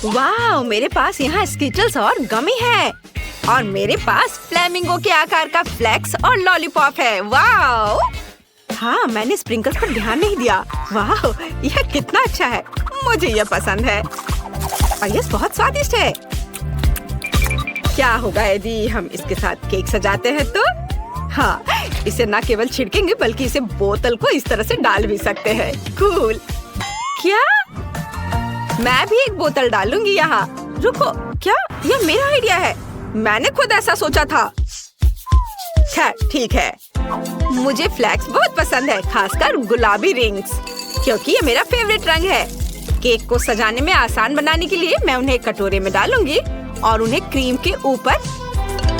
वाह, मेरे पास यहाँ स्किटल्स और गमी है और मेरे पास फ्लेमिंगो के आकार का फ्लेक्स और लॉलीपॉप है। वाह! हाँ, मैंने स्प्रिंकल्स पर ध्यान नहीं दिया। वाह, यह कितना अच्छा है। मुझे यह पसंद है और यह बहुत स्वादिष्ट है। क्या होगा यदि हम इसके साथ केक सजाते हैं तो? हाँ, इसे न केवल छिड़केंगे बल्कि इसे बोतल को इस तरह से डाल भी सकते हैं। कूल। क्या? मैं भी एक बोतल डालूंगी यहाँ। रुको, क्या यह मेरा आइडिया है? मैंने खुद ऐसा सोचा था। खैर, ठीक है। मुझे फ्लैक्स बहुत पसंद है, खासकर गुलाबी रिंग्स, क्योंकि ये मेरा फेवरेट रंग है। केक को सजाने में आसान बनाने के लिए मैं उन्हें एक कटोरे में डालूंगी और उन्हें क्रीम के ऊपर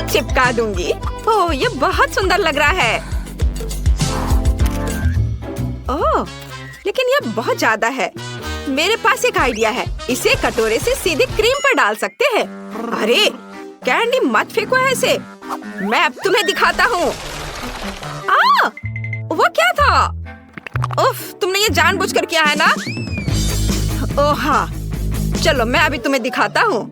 चिपका दूंगी। ओह, ये बहुत सुंदर लग रहा है। ओह, लेकिन यह बहुत ज्यादा है। मेरे पास एक आइडिया है। इसे कटोरे से सीधे क्रीम पर डाल सकते हैं। अरे, कैंडी मत फेंको ऐसे। मैं अब तुम्हें दिखाता हूँ। वो क्या था? उफ, तुमने ये जानबूझकर किया है ना? ओह हाँ, चलो मैं अभी तुम्हें दिखाता हूँ।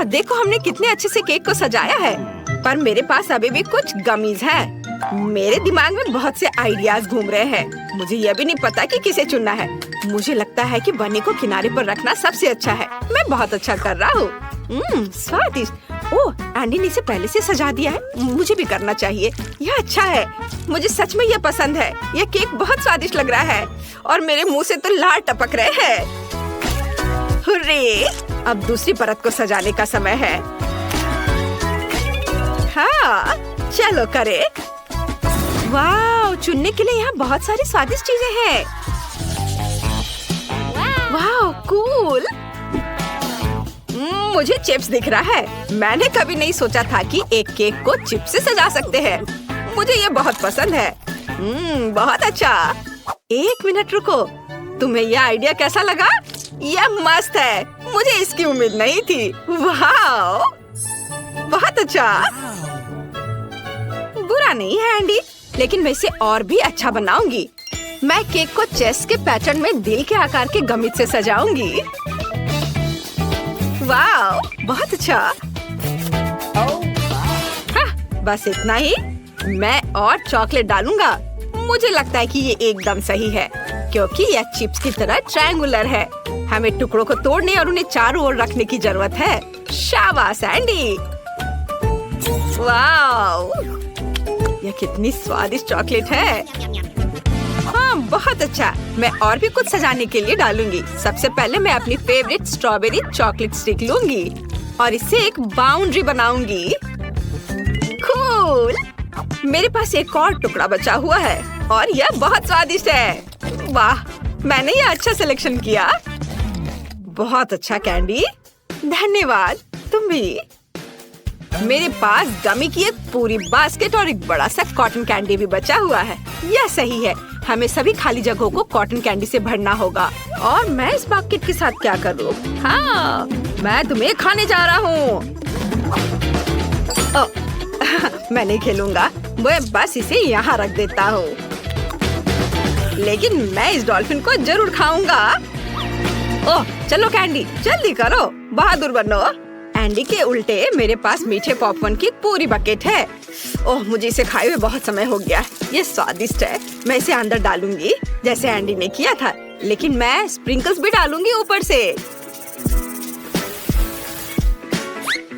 देखो, हमने कितने अच्छे से केक को सजाया है। पर मेरे पास अभी भी कुछ गमीज हैं। मेरे दिमाग में बहुत से आइडियाज घूम रहे हैं। मुझे यह भी नहीं पता कि किसे चुनना है। मुझे लगता है कि बनी को किनारे पर रखना सबसे अच्छा है। मैं बहुत अच्छा कर रहा हूँ। स्वादिष्ट। ओह, एंडी ने इसे पहले से सजा दिया है। मुझे भी करना चाहिए। यह अच्छा है। मुझे सच में यह पसंद है। यह केक बहुत स्वादिष्ट लग रहा है और मेरे मुंह से तो लार टपक रहे हैं। हुर्रे! अब दूसरी परत को सजाने का समय है। हाँ, चलो करे। वाह, चुनने के लिए यहाँ बहुत सारी स्वादिष्ट चीजें हैं। वाह, कूल। मुझे चिप्स दिख रहा है। मैंने कभी नहीं सोचा था कि एक केक को चिप्स से सजा सकते हैं। मुझे ये बहुत पसंद है। बहुत अच्छा। एक मिनट रुको, तुम्हें यह आइडिया कैसा लगा? यह मस्त है। मुझे इसकी उम्मीद नहीं थी। वाह, बहुत अच्छा। बुरा नहीं है एंडी, लेकिन मैं इसे और भी अच्छा बनाऊंगी। मैं केक को चेस्ट के पैटर्न में दिल के आकार के गमित से सजाऊंगी। वाह, बहुत अच्छा। हाँ, बस इतना ही। मैं और चॉकलेट डालूंगा। मुझे लगता है कि ये एकदम सही है, क्योंकि यह चिप्स की तरह ट्रायंगुलर है। हमें टुकड़ों को तोड़ने और उन्हें चारों ओर रखने की जरूरत है। शाबाश एंडी। वाह, यह कितनी स्वादिष्ट चॉकलेट है। हाँ, बहुत अच्छा। मैं और भी कुछ सजाने के लिए डालूंगी। सबसे पहले मैं अपनी फेवरेट स्ट्रॉबेरी चॉकलेट स्टिक लूंगी और इससे एक बाउंड्री बनाऊंगी। कूल। मेरे पास एक और टुकड़ा बचा हुआ है और यह बहुत स्वादिष्ट है। वाह, मैंने यह अच्छा सिलेक्शन किया। बहुत अच्छा कैंडी, धन्यवाद। तुम भी। मेरे पास गमी की एक पूरी बास्केट और एक बड़ा सा कॉटन कैंडी भी बचा हुआ है। यह सही है। हमें सभी खाली जगहों को कॉटन कैंडी से भरना होगा। और मैं इस बास्केट के साथ क्या करूँ? हाँ, मैं तुम्हें खाने जा रहा हूँ। मैं नहीं खेलूंगा। मैं बस इसे यहाँ रख देता हूँ। लेकिन मैं इस डॉल्फिन को जरूर खाऊंगा। ओह, चलो कैंडी, जल्दी करो, बहादुर बनो। एंडी के उल्टे मेरे पास मीठे पॉपकॉर्न की पूरी बकेट है। ओह, मुझे इसे खाए हुए बहुत समय हो गया। ये स्वादिष्ट है। मैं इसे अंदर डालूंगी जैसे एंडी ने किया था, लेकिन मैं स्प्रिंकल्स भी डालूंगी ऊपर से।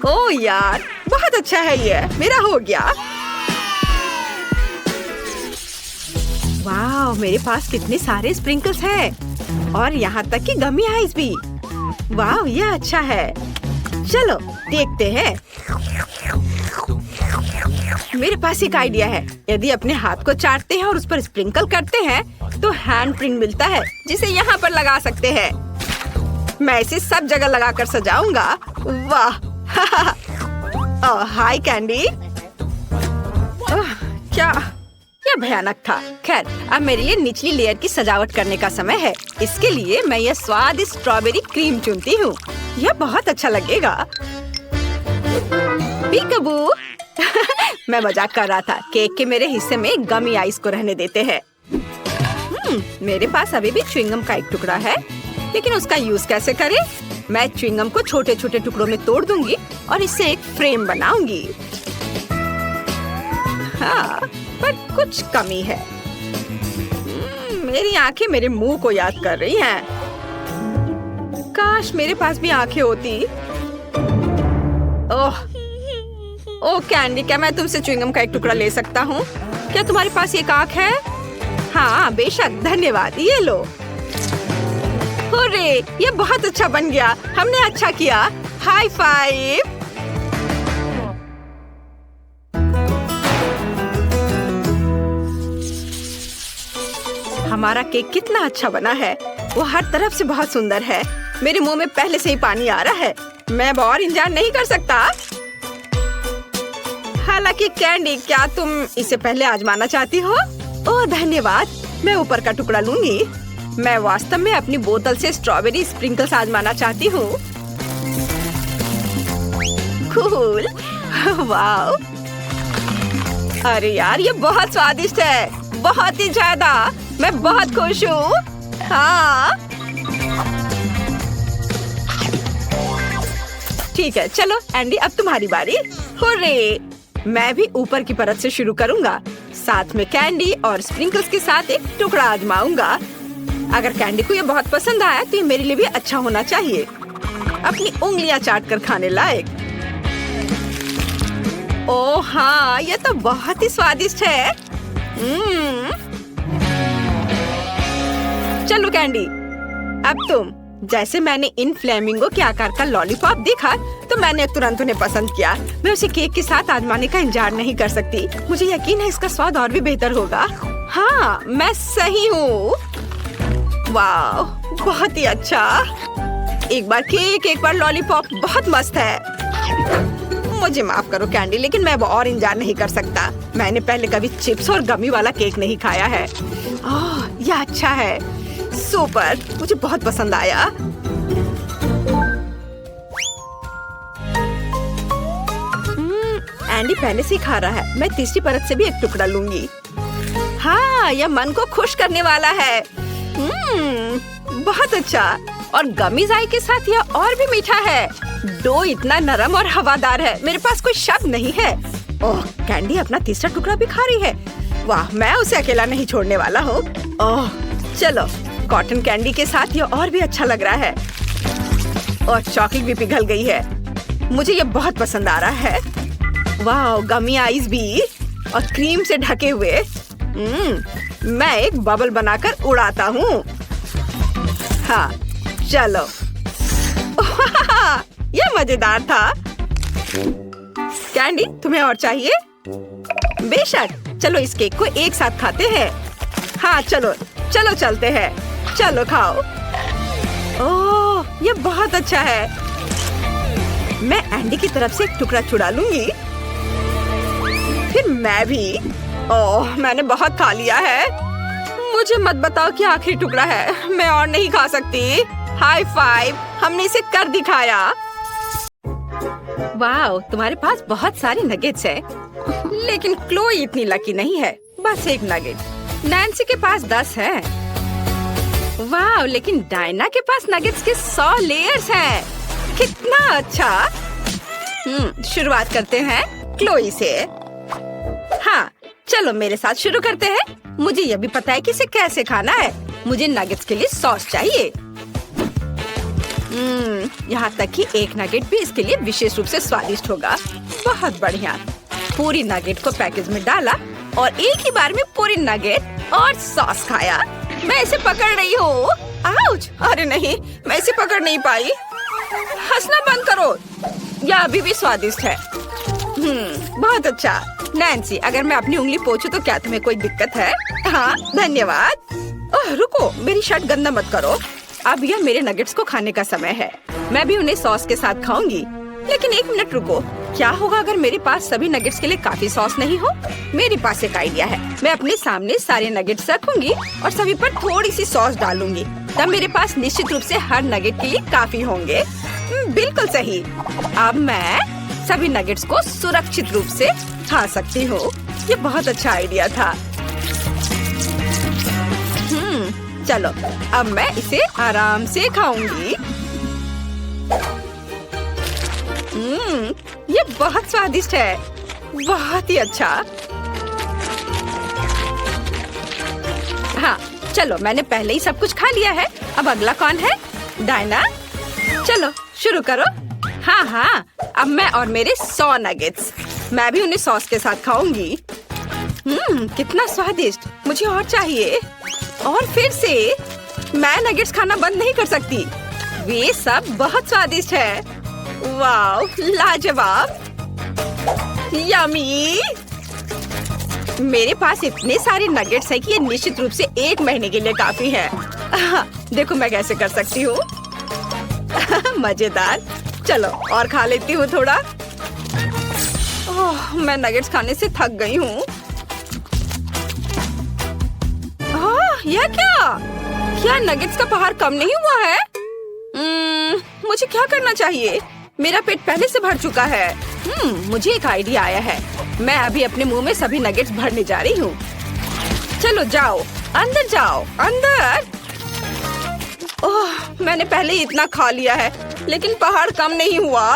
ओह यार, बहुत अच्छा है। ये मेरा हो गया। वाह, मेरे पास कितने सारे स्प्रिंकल्स हैं और यहाँ तक कि गमी आइस भी। वाह, यह अच्छा है। चलो देखते हैं। मेरे पास एक आइडिया है। यदि अपने हाथ को चाटते हैं और उस पर स्प्रिंकल करते हैं तो हैंड प्रिंट मिलता है, जिसे यहाँ पर लगा सकते हैं। मैं इसे सब जगह लगाकर सजाऊंगा। वाह। हाय कैंडी। क्या भयानक था। खैर, अब मेरे लिए निचली लेयर की सजावट करने का समय है। इसके लिए मैं यह स्वादिष्ट स्ट्रॉबेरी क्रीम चुनती हूँ। यह बहुत अच्छा लगेगा। पीकाबू। मैं मजाक कर रहा था। केक के मेरे हिस्से में गमी आइस को रहने देते हैं। मेरे पास अभी भी च्युइंगम का एक टुकड़ा है। लेकिन उसका यूज कैसे करें? मैं च्युइंगम को छोटे छोटे टुकड़ों में तोड़ दूंगी और इससे एक फ्रेम बनाऊंगी। हाँ, पर कुछ कमी है। मेरी आंखें मेरे मुंह को याद कर रही हैं। काश मेरे पास भी आंखें होती। ओह कैंडी, क्या मैं तुमसे च्युइंगम का एक टुकड़ा ले सकता हूँ? क्या तुम्हारे पास एक आंख है? हाँ बेशक, धन्यवाद, ये लो। हुर्रे, ये बहुत अच्छा बन गया। हमने अच्छा किया। High five. हमारा केक कितना अच्छा बना है। वो हर तरफ से बहुत सुंदर है। मेरे मुंह में पहले से ही पानी आ रहा है। मैं अब और इंतजार नहीं कर सकता। हालांकि कैंडी, क्या तुम इसे पहले आजमाना चाहती हो? ओह धन्यवाद, मैं ऊपर का टुकड़ा लूंगी। मैं वास्तव में अपनी बोतल से स्ट्रॉबेरी स्प्रिंकल्स आजमाना चाहती हूँ। Cool, wow. अरे यार, ये बहुत स्वादिष्ट है, बहुत ही ज्यादा। मैं बहुत खुश हूँ। हाँ ठीक है, चलो एंडी, अब तुम्हारी बारी। हुर्रे, मैं भी ऊपर की परत से शुरू करूँगा। साथ में कैंडी और स्प्रिंकल्स के साथ एक टुकड़ा आजमाऊंगा। अगर कैंडी को ये बहुत पसंद आया तो ये मेरे लिए भी अच्छा होना चाहिए। अपनी उंगलियां चाट कर खाने लायक। ओह हाँ, ये तो बहुत ही स्वादिष्ट है। चलो कैंडी, अब तुम। जैसे मैंने इन फ्लेमिंगो के आकार का लॉलीपॉप देखा तो मैंने तुरंत उन्हें पसंद किया। मैं उसे केक के साथ आजमाने का इंतजार नहीं कर सकती। मुझे यकीन है इसका स्वाद और भी बेहतर होगा। हाँ, मैं सही हूँ। वाह, बहुत ही अच्छा। एक बार केक, एक बार लॉलीपॉप, बहुत मस्त है। मुझे माफ करो कैंडी, लेकिन मैं अब और इंतजार नहीं कर सकता। मैंने पहले कभी चिप्स और गमी वाला केक नहीं खाया है। ओह, यह अच्छा है। सुपर, मुझे बहुत पसंद आया। एंडी पहले से ही खा रहा है। मैं तीसरी परत से भी एक टुकड़ा लूंगी। हाँ, यह मन को खुश करने वाला है। बहुत अच्छा। और गमी जाई के साथ यह और भी मीठा है। डो इतना नरम और हवादार है, मेरे पास कोई शब्द नहीं है। ओह, कैंडी अपना तीसरा टुकड़ा भी खा रही है। वाह, मैं उसे अकेला नहीं छोड़ने वाला हूँ। ओह चलो, कॉटन कैंडी के साथ यह और भी अच्छा लग रहा है। और चॉकलेट भी पिघल गई है। मुझे यह बहुत पसंद आ रहा है। वाह, गमी आइस भी और क्रीम से ढके हुए। मैं एक बबल बनाकर उड़ाता हूँ। हाँ चलो। यह मजेदार था। कैंडी, तुम्हें और चाहिए? बेशक, चलो इस केक को एक साथ खाते हैं। हाँ चलो चलो चलते हैं। चलो खाओ। ओह, ये बहुत अच्छा है। मैं एंडी की तरफ से एक टुकड़ा चुरा लूंगी। फिर मैं भी। ओह, मैंने बहुत खा लिया है। मुझे मत बताओ कि आखिरी टुकड़ा है। मैं और नहीं खा सकती। हाई फाइव, हमने इसे कर दिखाया। वाह, तुम्हारे पास बहुत सारे नगेट्स हैं। लेकिन क्लोई इतनी लकी नहीं है, बस एक नगेट। नैन्सी के पास 10 है। वाह, लेकिन डायना के पास नगेट्स के 100 लेयर्स हैं। कितना अच्छा। शुरुआत करते हैं क्लोई से। हाँ चलो, मेरे साथ शुरू करते हैं। मुझे यह भी पता है कि इसे कैसे खाना है। मुझे नगेट्स के लिए सॉस चाहिए। यहाँ तक कि एक नगेट भी इसके लिए विशेष रूप से स्वादिष्ट होगा। बहुत बढ़िया। पूरी नगेट को पैकेज में डाला और एक ही बार में पूरी नगेट और सॉस खाया। मैं इसे पकड़ रही हूँ। आउच! अरे नहीं, मैं इसे पकड़ नहीं पाई। हंसना बंद करो। यह अभी भी स्वादिष्ट है। बहुत अच्छा। नैन्सी, अगर मैं अपनी उंगली पोंछूं तो क्या तुम्हें कोई दिक्कत है? हाँ धन्यवाद। ओह रुको, मेरी शर्ट गंदा मत करो। अब यह मेरे नगेट्स को खाने का समय है। मैं भी उन्हें सॉस के साथ खाऊंगी। लेकिन एक मिनट रुको, क्या होगा अगर मेरे पास सभी नगेट्स के लिए काफी सॉस नहीं हो? मेरे पास एक आइडिया है। मैं अपने सामने सारे नगेट्स रखूंगी और सभी पर थोड़ी सी सॉस डालूंगी। तब मेरे पास निश्चित रूप से हर नगेट के लिए काफी होंगे। बिल्कुल सही। अब मैं सभी नगेट्स को सुरक्षित रूप से खा सकती हूँ। ये बहुत अच्छा आइडिया था। चलो अब मैं इसे आराम से खाऊंगी। ये बहुत स्वादिष्ट है, बहुत ही अच्छा। हाँ चलो, मैंने पहले ही सब कुछ खा लिया है। अब अगला कौन है? डायना। चलो शुरू करो। हाँ हाँ, अब मैं और मेरे 100 नगेट्स, मैं भी उन्हें सॉस के साथ खाऊंगी। कितना स्वादिष्ट, मुझे और चाहिए। और फिर से मैं नगेट्स खाना बंद नहीं कर सकती, वे सब बहुत स्वादिष्ट है। वाव, लाजवाब, यम्मी। मेरे पास इतने सारे नगेट्स हैं कि ये निश्चित रूप से 1 महीने के लिए काफी है। देखो मैं कैसे कर सकती हूँ। मजेदार। चलो और खा लेती हूँ थोड़ा। ओह, मैं नगेट्स खाने से थक गई हूँ। यह क्या नगेट्स का पहाड़ कम नहीं हुआ है? मुझे क्या करना चाहिए? मेरा पेट पहले से भर चुका है। मुझे एक आइडिया आया है। मैं अभी अपने मुंह में सभी नगेट्स भरने जा रही हूँ। चलो जाओ, अंदर जाओ, अंदर। ओह, मैंने पहले ही इतना खा लिया है, लेकिन पहाड़ कम नहीं हुआ।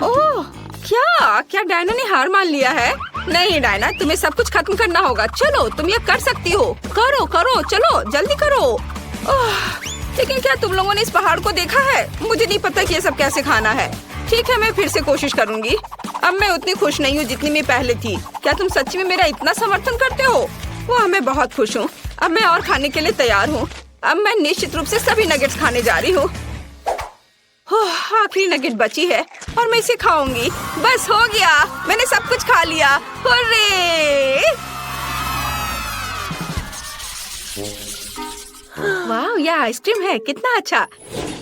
ओह, क्या डायना ने हार मान लिया है? नहीं डायना, तुम्हें सब कुछ खत्म करना होगा। चलो तुम ये कर सकती हो। करो, चलो जल्दी करो। ओह, लेकिन क्या तुम लोगों ने इस पहाड़ को देखा है? मुझे नहीं पता कि ये सब कैसे खाना है। ठीक है, मैं फिर से कोशिश करूंगी। अब मैं उतनी खुश नहीं हूँ जितनी मैं पहले थी। क्या तुम सच्ची में मेरा इतना समर्थन करते हो? वो मैं बहुत खुश हूँ। अब मैं और खाने के लिए तैयार हूँ। अब मैं निश्चित रूप से सभी नगेट्स खाने जा रही हूँ। आखिरी नगेट बची है और मैं इसे खाऊंगी। बस हो गया, मैंने सब कुछ खा लिया। हुर्रे! वाह, यह आइसक्रीम है, कितना अच्छा।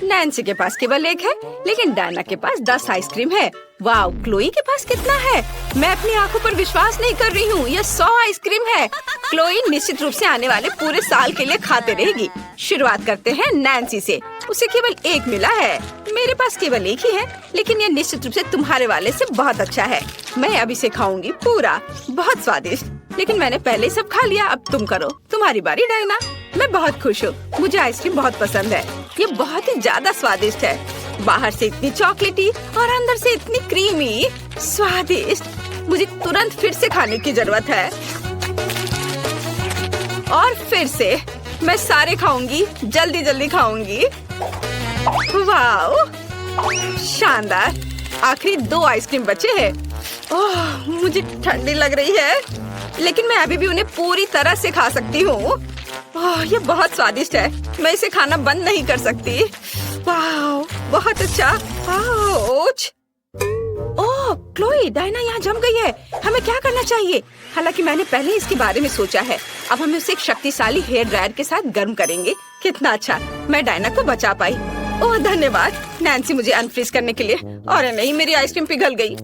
नैन्सी के पास केवल 1 है, लेकिन डायना के पास 10 आइसक्रीम है। वाह, क्लोई के पास कितना है? मैं अपनी आंखों पर विश्वास नहीं कर रही हूँ। यह 100 आइसक्रीम है। क्लोई निश्चित रूप से आने वाले पूरे साल के लिए खाते रहेगी। शुरुआत करते हैं नैन्सी से। उसे केवल 1 मिला है। मेरे पास केवल 1 ही है, लेकिन यह निश्चित रूप से तुम्हारे वाले से बहुत अच्छा है। मैं अब इसे खाऊंगी पूरा, बहुत स्वादिष्ट। लेकिन मैंने पहले सब खा लिया। अब तुम करो, तुम्हारी बारी डायना। मैं बहुत खुश हूँ, मुझे आइसक्रीम बहुत पसंद है। ये बहुत ही ज्यादा स्वादिष्ट है। बाहर से इतनी चॉकलेटी और अंदर से इतनी क्रीमी, स्वादिष्ट। मुझे तुरंत फिर से खाने की जरूरत है। और फिर से मैं सारे खाऊंगी, जल्दी खाऊंगी। वाह, शानदार। आखिरी 2 आइसक्रीम बचे हैं। ओह, मुझे ठंडी लग रही है, लेकिन मैं अभी भी उन्हें पूरी तरह से खा सकती हूँ। ओह, ये बहुत स्वादिष्ट है। मैं इसे खाना बंद नहीं कर सकती। वाह, बहुत अच्छा। आउच। ओह, क्लोई, डायना यहाँ जम गई है। हमें क्या करना चाहिए? हालांकि मैंने पहले इसके बारे में सोचा है। अब हम इसे एक शक्तिशाली हेयर ड्रायर के साथ गर्म करेंगे। कितना अच्छा, मैं डायना को बचा पाई। ओह धन्यवाद नैन्सी, मुझे अनफ्रीज करने के लिए। अरे नहीं, मेरी आइसक्रीम पिघल गई।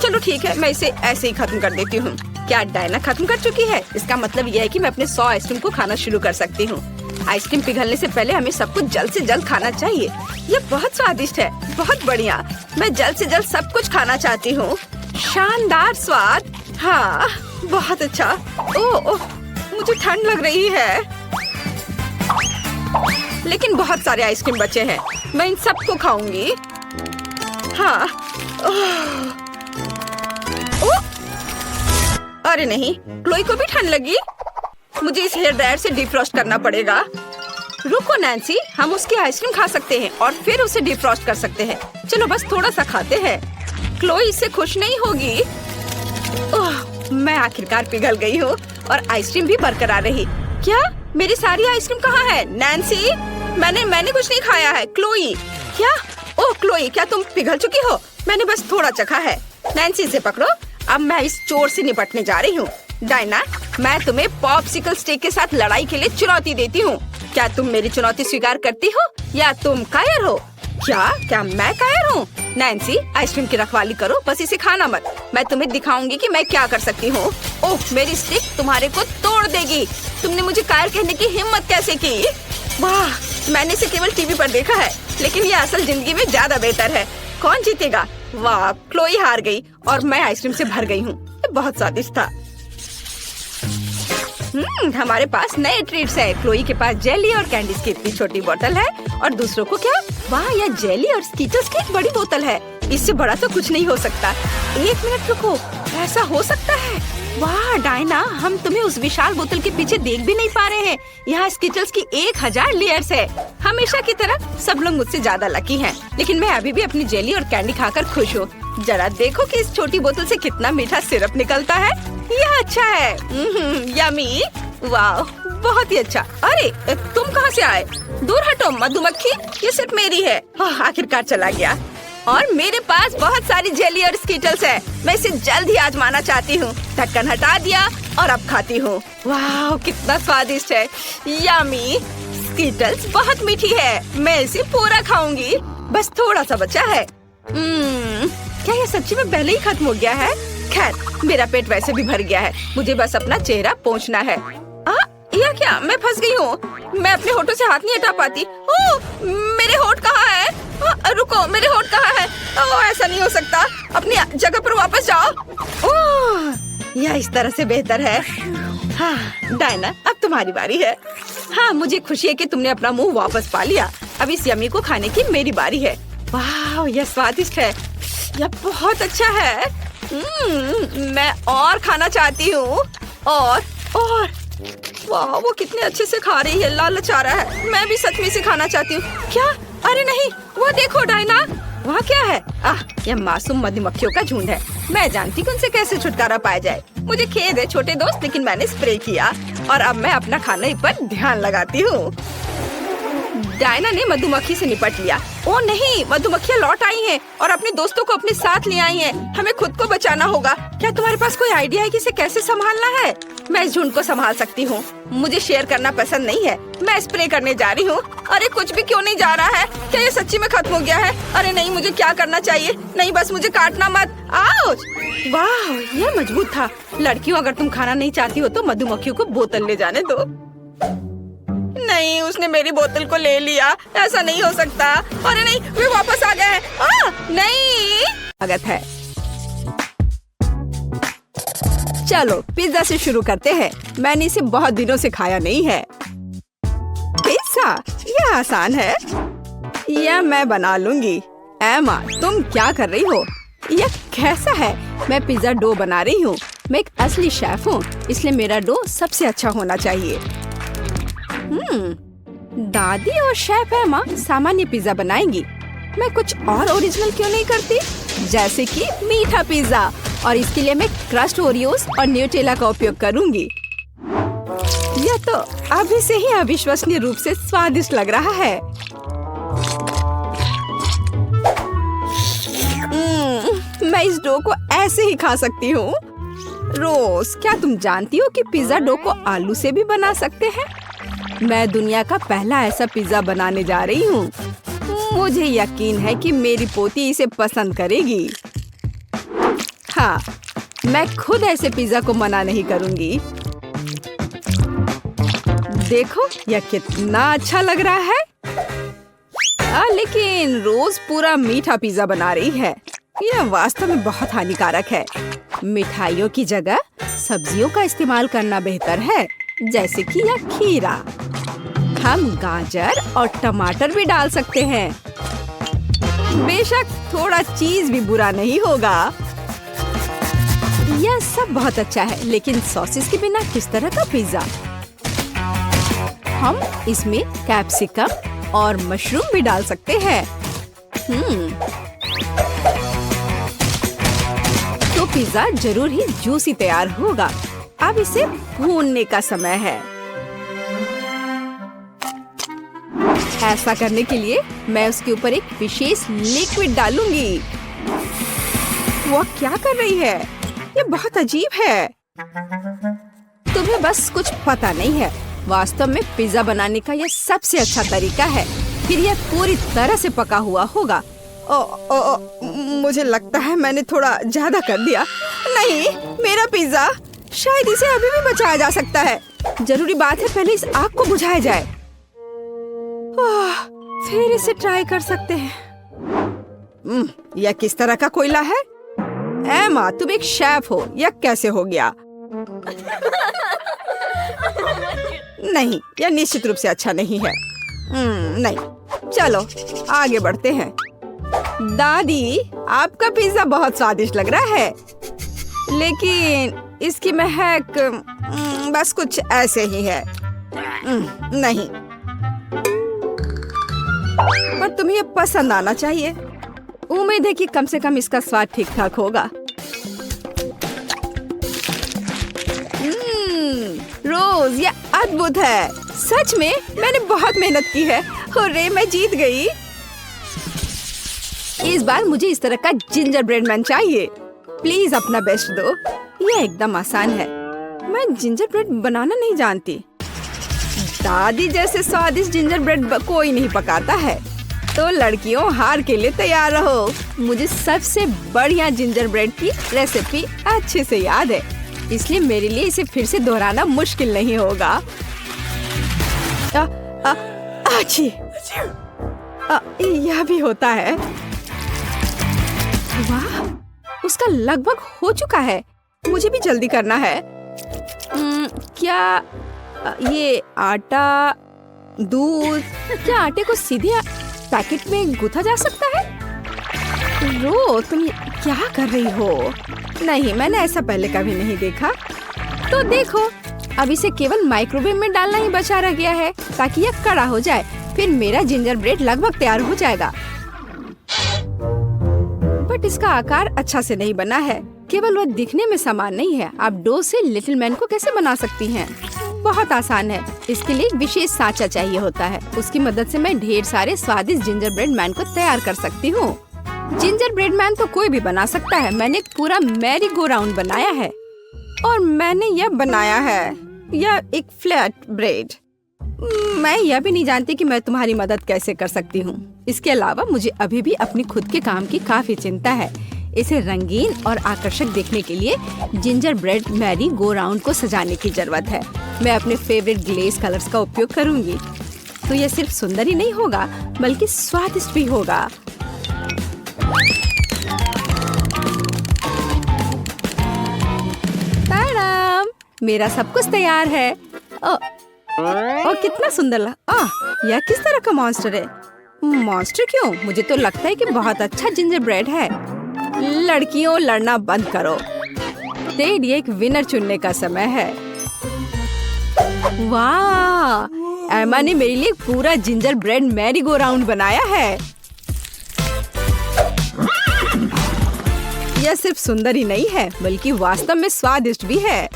चलो ठीक है, मैं इसे ऐसे ही खत्म कर देती हूँ। क्या डायना खत्म कर चुकी है? इसका मतलब यह है कि मैं अपने 100 आइसक्रीम को खाना शुरू कर सकती हूँ। आइसक्रीम पिघलने से पहले हमें सब कुछ जल्द से जल्द खाना चाहिए। ये बहुत स्वादिष्ट है, बहुत बढ़िया। मैं जल्द से जल्द सब कुछ खाना चाहती हूँ। शानदार स्वाद। हाँ, बहुत अच्छा। ओह, मुझे ठंड लग रही है, लेकिन बहुत सारे आइसक्रीम बचे हैं। मैं इन सबको खाऊंगी। हाँ। अरे नहीं, क्लोई को भी ठंड लगी। मुझे इस हेयर ड्रायर से डिफ्रॉस्ट करना पड़ेगा। रुको नैन्सी, हम उसकी आइसक्रीम खा सकते हैं और फिर उसे डिफ्रॉस्ट कर सकते हैं। चलो बस थोड़ा सा खाते हैं। क्लोई इससे खुश नहीं होगी। ओह, मैं आखिरकार पिघल गई हूँ और आइसक्रीम भी बरकरार रही। क्या मेरी सारी आइसक्रीम कहाँ है? नैन्सी, मैंने कुछ नहीं खाया है। क्लोई, क्या? ओह क्लोई, क्या तुम पिघल चुकी हो? मैंने बस थोड़ा चखा है। नैन्सी से पकड़ो, अब मैं इस चोर से निपटने जा रही हूँ। डायना, मैं तुम्हें पॉप्सिकल स्टिक के साथ लड़ाई के लिए चुनौती देती हूँ। क्या तुम मेरी चुनौती स्वीकार करती हो या तुम कायर हो? क्या मैं कायर हूँ? नैन्सी, आइसक्रीम की रखवाली करो, बस इसे खाना मत। मैं तुम्हें दिखाऊंगी कि मैं क्या कर सकती हूँ। ओह, मेरी स्टिक तुम्हारे को तोड़ देगी। तुमने मुझे कायर कहने की हिम्मत कैसे की? वाह, मैंने इसे केवल टीवी पर देखा है, लेकिन ये असल जिंदगी में ज्यादा बेहतर है। कौन जीतेगा? वाह, क्लोई हार गई और मैं आइसक्रीम से भर गई हूँ। ये बहुत स्वादिष्ट था। हमारे पास नए ट्रीट्स है। क्लोई के पास जेली और कैंडीज की इतनी छोटी बोतल है और दूसरों को क्या? वाह, यह जेली और स्कीटर्स की एक बड़ी बोतल है। इससे बड़ा तो कुछ नहीं हो सकता। 1 मिनट रुको, ऐसा हो सकता है? वाह डायना, हम तुम्हें उस विशाल बोतल के पीछे देख भी नहीं पा रहे हैं। यहाँ स्कीटर्स की 1000 लेयर्स है। हमेशा की तरह सब लोग मुझसे ज्यादा लकी हैं, लेकिन मैं अभी भी अपनी जेली और कैंडी खाकर खुश हूँ। जरा देखो कि इस छोटी बोतल से कितना मीठा सिरप निकलता है। यह अच्छा है। यमी, वाह, बहुत ही अच्छा। अरे तुम कहाँ से आए? दूर हटो मधुमक्खी, ये सिर्फ मेरी है। आखिरकार चला गया। और मेरे पास बहुत सारी जेली और स्कीटल्स है। मैं इसे जल्द ही आजमाना चाहती हूँ। ढक्कन हटा दिया और अब खाती हूँ। वाह, कितना स्वादिष्ट है। यमी, स्कीटल्स बहुत मीठी है। मैं इसे पूरा खाऊंगी। बस थोड़ा सा बचा है। क्या ये सच्ची में पहले ही खत्म हो गया है? खैर, मेरा पेट वैसे भी भर गया है। मुझे बस अपना चेहरा पोंछना है। या क्या? मैं फंस गई हूँ। मैं अपने होठों से हाथ नहीं हटा पाती। ओह, मेरे होठ कहाँ है? रुको, मेरे होठ कहाँ है? ओह, ऐसा नहीं हो सकता। अपनी जगह पर वापस जाओ। ओह, यह इस तरह से बेहतर है। हाँ डायना, अब तुम्हारी बारी है। हाँ, मुझे खुशी है कि तुमने अपना मुंह वापस पा लिया। अब इस यमी को खाने की मेरी बारी है। वाह, यह स्वादिष्ट है। यह बहुत अच्छा है। मैं और खाना चाहती हूँ। और वाह, वो कितने अच्छे से खा रही है। लालच आ रहा है। मैं भी सच में इसे खाना चाहती हूँ। क्या? अरे नहीं, वो देखो डायना, वहाँ क्या है? यह मासूम मधुमक्खियों का झुंड है। मैं जानती हूँ उनसे कैसे छुटकारा पाया जाए। मुझे खेद है छोटे दोस्त, लेकिन मैंने स्प्रे किया और अब मैं अपना खाने पर ध्यान लगाती हूँ। डायना ने मधुमक्खी से निपट लिया। ओ नहीं, मधुमक्खियाँ लौट आई हैं और अपने दोस्तों को अपने साथ ले आई हैं। हमें खुद को बचाना होगा। क्या तुम्हारे पास कोई आइडिया है कि इसे कैसे संभालना है? मैं इस झुंड को संभाल सकती हूँ। मुझे शेयर करना पसंद नहीं है। मैं स्प्रे करने जा रही हूँ। अरे कुछ भी क्यों नहीं जा रहा है? क्या ये सच्ची में खत्म हो गया है? अरे नहीं, मुझे क्या करना चाहिए? नहीं, बस मुझे काटना मत। आउच! वाह, यह मजबूत था। लड़कियों, अगर तुम खाना नहीं चाहती हो तो मधुमक्खियों को बोतल ले जाने दो। नहीं, उसने मेरी बोतल को ले लिया। ऐसा नहीं हो सकता। अरे नहीं, वे वापस आ गए। नहीं, स्वागत है। चलो पिज्जा से शुरू करते हैं। मैंने इसे बहुत दिनों से खाया नहीं है। पिज्जा, यह आसान है। यह मैं बना लूंगी। एमा, तुम क्या कर रही हो? यह कैसा है? मैं पिज्जा डो बना रही हूँ। मैं एक असली शेफ हूँ, इसलिए मेरा डो सबसे अच्छा होना चाहिए। दादी और शेफ एमा सामान्य पिज्जा बनाएंगी। मैं कुछ और ओरिजिनल क्यों नहीं करती? जैसे कि मीठा पिज्जा। और इसके लिए मैं क्रस्ट ओरियोस और न्यूटेला का उपयोग करूंगी। यह तो अभी से ही अविश्वसनीय रूप से स्वादिष्ट लग रहा है। मैं इस डो को ऐसे ही खा सकती हूँ। रोज, क्या तुम जानती हो कि पिज्जा डो को आलू से भी बना सकते हैं? मैं दुनिया का पहला ऐसा पिज्जा बनाने जा रही हूँ। मुझे यकीन है कि मेरी पोती इसे पसंद करेगी। हाँ, मैं खुद ऐसे पिज्जा को मना नहीं करूँगी। देखो, यह कितना अच्छा लग रहा है। लेकिन रोज पूरा मीठा पिज्जा बना रही है। यह वास्तव में बहुत हानिकारक है। मिठाइयों की जगह सब्जियों का इस्तेमाल करना बेहतर है, जैसे कि यह खीरा। हम गाजर और टमाटर भी डाल सकते हैं। बेशक थोड़ा चीज भी बुरा नहीं होगा। यह सब बहुत अच्छा है, लेकिन सॉसेस के बिना किस तरह का पिज्जा? हम इसमें कैप्सिकम और मशरूम भी डाल सकते हैं। तो पिज्जा जरूर ही जूसी तैयार होगा। अब इसे भूनने का समय है। ऐसा करने के लिए मैं उसके ऊपर एक विशेष लिक्विड डालूंगी। वो क्या कर रही है? ये बहुत अजीब है। तुम्हें बस कुछ पता नहीं है। वास्तव में पिज्जा बनाने का यह सबसे अच्छा तरीका है। फिर यह पूरी तरह से पका हुआ होगा। मुझे लगता है मैंने थोड़ा ज्यादा कर दिया। नहीं, मेरा पिज्जा, शायद इसे अभी भी बचाया जा सकता है। जरूरी बात है पहले इस आग को बुझाया जाए। फिर इसे ट्राई कर सकते हैं। यह किस तरह का कोयला है? एमा, तुम एक शेफ हो, यह कैसे हो गया? नहीं, यह निश्चित रूप से अच्छा नहीं है। नहीं, चलो आगे बढ़ते हैं। दादी, आपका पिज्जा बहुत स्वादिष्ट लग रहा है, लेकिन इसकी महक बस कुछ ऐसे ही है। नहीं, पर तुम्हें ये पसंद आना चाहिए। उम्मीद है कि कम से कम इसका स्वाद ठीक ठाक होगा। रोज, ये अद्भुत है। सच में मैंने बहुत मेहनत की है। हुर्रे, मैं जीत गई। इस बार मुझे इस तरह का जिंजर ब्रेड मैन चाहिए। प्लीज अपना बेस्ट दो। ये एकदम आसान है। मैं जिंजर ब्रेड बनाना नहीं जानती। दादी जैसे स्वादिष्ट जिंजर ब्रेड कोई नहीं पकाता है। तो लड़कियों, हार के लिए तैयार रहो। मुझे सबसे बढ़िया जिंजर ब्रेड की रेसिपी अच्छे से याद है, इसलिए मेरे लिए इसे फिर से दोहराना मुश्किल नहीं होगा। अच्छी, यह भी होता है। वाह, उसका लगभग हो चुका है। मुझे भी जल्दी करना है। क्या ये आटा, दूध, क्या आटे को सीधे पैकेट में गूंथा जा सकता है? रो, तुम क्या कर रही हो? नहीं, मैंने ऐसा पहले कभी नहीं देखा। तो देखो, अब इसे केवल माइक्रोवेव में डालना ही बचा रह गया है ताकि यह कड़ा हो जाए। फिर मेरा जिंजर ब्रेड लगभग तैयार हो जाएगा। बट इसका आकार अच्छा से नहीं बना है। केवल वह दिखने में समान नहीं है। आप डो से लिटिल मैन को कैसे बना सकती हैं? बहुत आसान है। इसके लिए एक विशेष सांचा चाहिए होता है। उसकी मदद से मैं ढेर सारे स्वादिष्ट जिंजर ब्रेड मैन को तैयार कर सकती हूँ। जिंजर ब्रेड मैन तो कोई भी बना सकता है। मैंने एक पूरा मैरी गो राउंड बनाया है और मैंने यह बनाया है, यह एक फ्लैट ब्रेड। मैं यह भी नहीं जानती कि मैं तुम्हारी मदद कैसे कर सकती हूँ। इसके अलावा मुझे अभी भी अपनी खुद के काम की काफी चिंता है। इसे रंगीन और आकर्षक देखने के लिए ginger bread merry go round को सजाने की जरूरत है। मैं अपने फेवरेट ग्लेज कलर्स का उपयोग करूंगी। तो यह सिर्फ सुंदर ही नहीं होगा, बल्कि स्वादिष्ट भी होगा। ताड़ाम, मेरा सब कुछ तैयार है। और कितना सुंदर यह किस तरह का मॉन्स्टर है? मॉन्स्टर क्यों? मुझे तो लगता है कि बहुत अच्छा जिंजर ब्रेड है। लड़कियों, लड़ना बंद करो। टेड, ये एक विनर चुनने का समय है। वाह, एमा ने मेरे लिए पूरा ginger bread merry go round बनाया है। यह सिर्फ सुंदर ही नहीं है, बल्कि वास्तव में स्वादिष्ट भी है।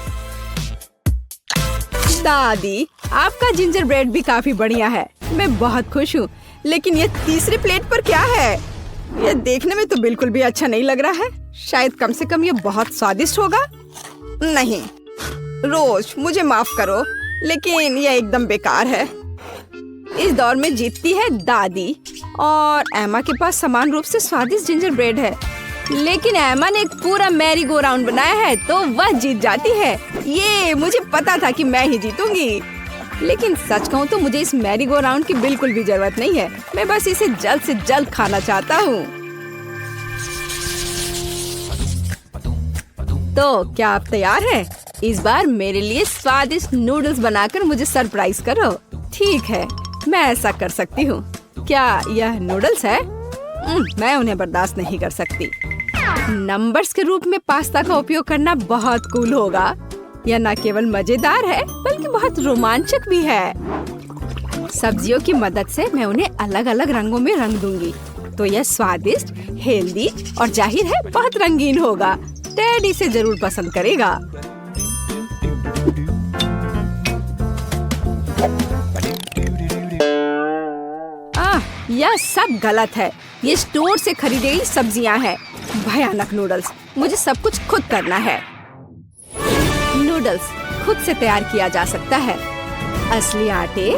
दादी, आपका जिंजर ब्रेड भी काफी बढ़िया है। मैं बहुत खुश हूँ। लेकिन ये तीसरी प्लेट पर क्या है? यह देखने में तो बिल्कुल भी अच्छा नहीं लग रहा है। शायद कम से कम ये बहुत स्वादिष्ट होगा। नहीं रोज, मुझे माफ करो, लेकिन यह एकदम बेकार है। इस दौर में जीतती है दादी और एमा के पास समान रूप से स्वादिष्ट जिंजर ब्रेड है। लेकिन एमा ने एक पूरा मैरी गो राउंड बनाया है, तो वह जीत जाती है। ये मुझे पता था कि मैं ही जीतूंगी। लेकिन सच कहूँ तो मुझे इस मैरी गो राउंड की बिल्कुल भी जरूरत नहीं है। मैं बस इसे जल्द से जल्द खाना चाहता हूँ। तो क्या आप तैयार हैं? इस बार मेरे लिए स्वादिष्ट नूडल्स बनाकर मुझे सरप्राइज करो। ठीक है, मैं ऐसा कर सकती हूँ। क्या यह नूडल्स है? मैं उन्हें बर्दाश्त नहीं कर सकती। नंबर्स के रूप में पास्ता का उपयोग करना बहुत कूल होगा। यह न केवल मजेदार है, बल्कि बहुत रोमांचक भी है। सब्जियों की मदद से मैं उन्हें अलग अलग रंगों में रंग दूंगी, तो यह स्वादिष्ट, हेल्दी और जाहिर है बहुत रंगीन होगा। टेड इसे जरूर पसंद करेगा। यह सब गलत है। ये स्टोर से खरीदी गई सब्जियां हैं। भयानक नूडल्स। मुझे सब कुछ खुद करना है। नूडल्स खुद से तैयार किया जा सकता है। असली आटे,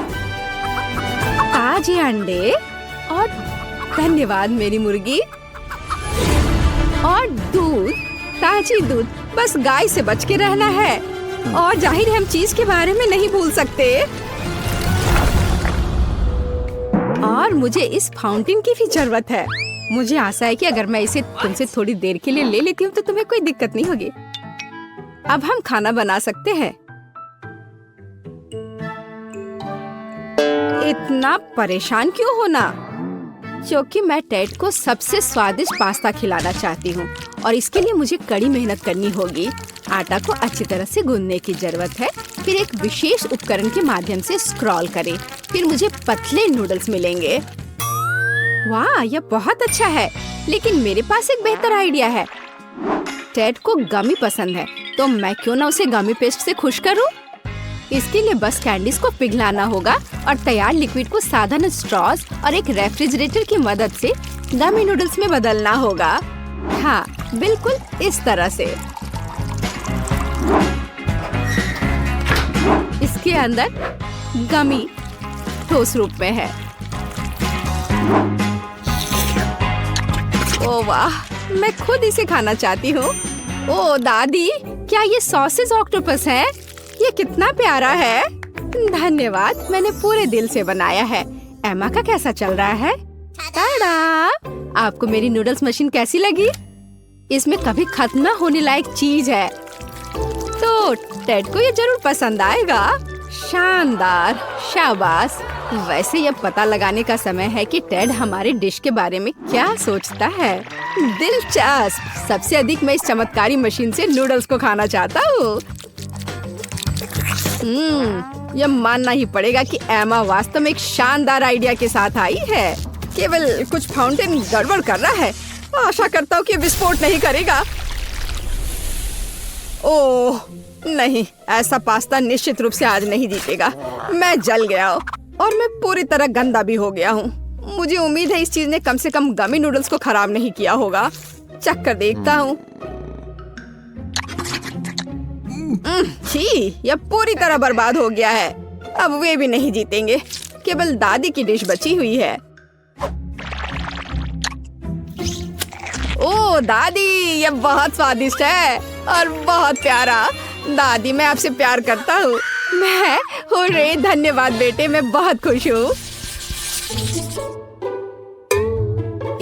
ताजे अंडे और धन्यवाद मेरी मुर्गी, और दूध, ताजी दूध। बस गाय से बच के रहना है। और जाहिर है हम चीज के बारे में नहीं भूल सकते। और मुझे इस फाउंटेन की भी जरूरत है। मुझे आशा है कि अगर मैं इसे तुमसे थोड़ी देर के लिए ले लेती हूँ तो तुम्हें कोई दिक्कत नहीं होगी। अब हम खाना बना सकते हैं। इतना परेशान क्यों होना? क्योंकि मैं टेड को सबसे स्वादिष्ट पास्ता खिलाना चाहती हूँ और इसके लिए मुझे कड़ी मेहनत करनी होगी। आटा को अच्छी तरह से गूंदने की जरूरत है। फिर एक विशेष उपकरण के माध्यम से स्क्रॉल करें। फिर मुझे पतले नूडल्स मिलेंगे। वाह, यह बहुत अच्छा है। लेकिन मेरे पास एक बेहतर आइडिया है। टेड को गमी पसंद है, तो मैं क्यों ना उसे गमी पेस्ट से खुश करूं? इसके लिए बस कैंडीज को पिघलाना होगा और तैयार लिक्विड को साधारण स्ट्रॉज और एक रेफ्रिजरेटर की मदद से गमी नूडल्स में बदलना होगा। हाँ, बिल्कुल इस तरह से। इसके अंदर गमी ठोस रूप में है। ओह वाह, मैं खुद इसे खाना चाहती हूँ। ओह दादी, क्या ये सॉसेज ऑक्टोपस है? ये कितना प्यारा है। धन्यवाद, मैंने पूरे दिल से बनाया है। एमा का कैसा चल रहा है? टाडा! आपको मेरी नूडल्स मशीन कैसी लगी? इसमें कभी खत्म न होने लायक चीज है, तो टेड को ये जरूर पसंद आएगा। शानदार, शाबाश। वैसे ये पता लगाने का समय है कि टेड हमारे डिश के बारे में क्या सोचता है। दिलचस्प। सबसे अधिक मैं इस चमत्कारी मशीन से नूडल्स को खाना चाहता हूँ। यह मानना ही पड़ेगा कि एमा वास्तव में एक शानदार आइडिया के साथ आई है। केवल कुछ फाउंटेन गड़बड़ कर रहा है। आशा करता हूँ कि विस्फोट नहीं करेगा। ओह नहीं, ऐसा पास्ता निश्चित रूप से आज नहीं जीतेगा। मैं जल गया और मैं पूरी तरह गंदा भी हो गया हूँ। मुझे उम्मीद है इस चीज ने कम से कम गमी नूडल्स को खराब नहीं किया होगा। चख कर देखता हूँ। छी, यह पूरी तरह बर्बाद हो गया है। अब वे भी नहीं जीतेंगे। केवल दादी की डिश बची हुई है। ओह दादी, यह बहुत स्वादिष्ट है और बहुत प्यारा। दादी, मैं आपसे प्यार करता हूँ। मैं हो रे, धन्यवाद बेटे, मैं बहुत खुश हूँ।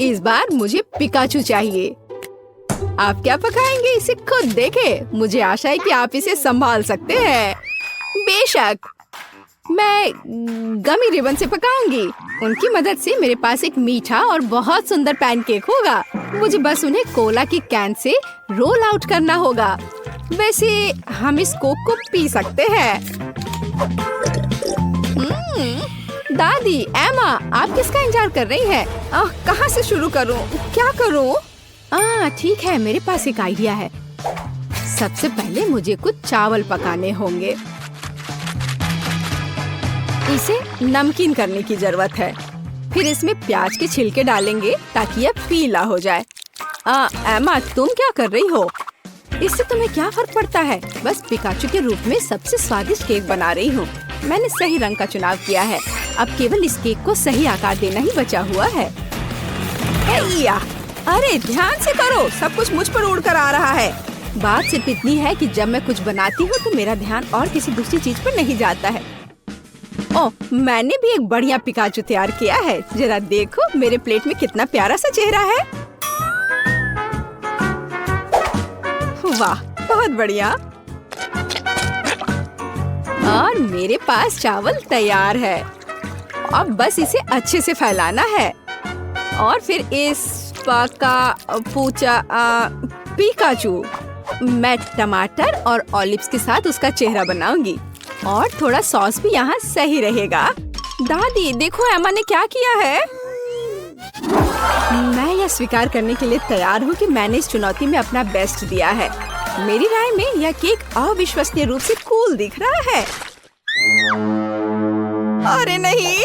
इस बार मुझे पिकाचू चाहिए। आप क्या पकाएंगे, इसे खुद देखें। मुझे आशा है कि आप इसे संभाल सकते हैं। बेशक, मैं गमी रिबन से पकाऊंगी। उनकी मदद से मेरे पास एक मीठा और बहुत सुंदर पैनकेक होगा। मुझे बस उन्हें कोला की कैन से रोल आउट करना होगा। वैसे हम इस कोक को पी सकते हैं। दादी, एमा, आप किसका इंतजार कर रही हैं? कहाँ से शुरू करूँ? क्या करूँ? ठीक है, मेरे पास एक आइडिया है। सबसे पहले मुझे कुछ चावल पकाने होंगे। इसे नमकीन करने की जरूरत है। फिर इसमें प्याज के छिलके डालेंगे ताकि यह पीला हो जाए। एमा, तुम क्या कर रही हो? इससे तुम्हें क्या फर्क पड़ता है? बस पिकाचू के रूप में सबसे स्वादिष्ट केक बना रही हूँ। मैंने सही रंग का चुनाव किया है। अब केवल इस केक को सही आकार देना ही बचा हुआ है। अरे ध्यान से करो, सब कुछ मुझ पर उड़ कर आ रहा है। बात सिर्फ इतनी है कि जब मैं कुछ बनाती हूँ तो मेरा ध्यान और किसी दूसरी चीज पर नहीं जाता है। ओह, मैंने भी एक बढ़िया पिकाचू तैयार किया है। जरा देखो मेरे प्लेट में कितना प्यारा सा चेहरा है। वाह, बहुत बढ़िया। और मेरे पास चावल तैयार है। अब बस इसे अच्छे से फैलाना है और फिर इस पिकाचू मैं टमाटर और ऑलिव्स के साथ उसका चेहरा बनाऊंगी और थोड़ा सॉस भी यहाँ सही रहेगा। दादी, देखो एमा ने क्या किया है। मैं यह स्वीकार करने के लिए तैयार हूँ कि मैंने इस चुनौती में अपना बेस्ट दिया है। मेरी राय में यह केक अविश्वसनीय रूप से कूल दिख रहा है। अरे नहीं,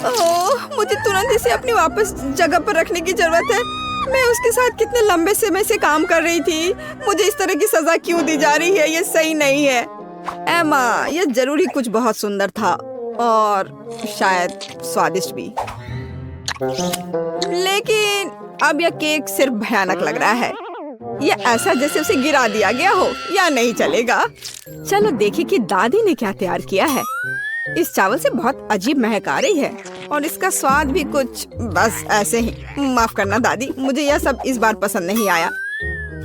ओह, मुझे तुरंत इसे अपनी वापस जगह पर रखने की जरूरत है। मैं उसके साथ कितने लंबे समय से काम कर रही थी। मुझे इस तरह की सजा क्यों दी जा रही है? ये सही नहीं है। एमा, यह जरूर ही कुछ बहुत सुंदर था और शायद स्वादिष्ट भी, लेकिन अब यह केक सिर्फ भयानक लग रहा है। यह ऐसा जैसे उसे गिरा दिया गया हो। या नहीं चलेगा। चलो देखें कि दादी ने क्या तैयार किया है। इस चावल से बहुत अजीब महक आ रही है और इसका स्वाद भी कुछ बस ऐसे ही। माफ करना दादी, मुझे यह सब इस बार पसंद नहीं आया,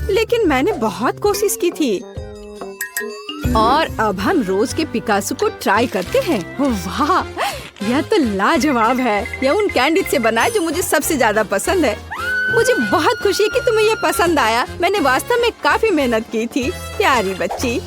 लेकिन मैंने बहुत कोशिश की थी। और अब हम रोज के पिकासो को ट्राई करते हैं। वाह, यह तो लाजवाब है। यह उन कैंडीज से बना है जो मुझे सबसे ज्यादा पसंद है। मुझे बहुत खुशी है कि तुम्हें यह पसंद आया। मैंने वास्तव में काफी मेहनत की थी। प्यारी बच्ची।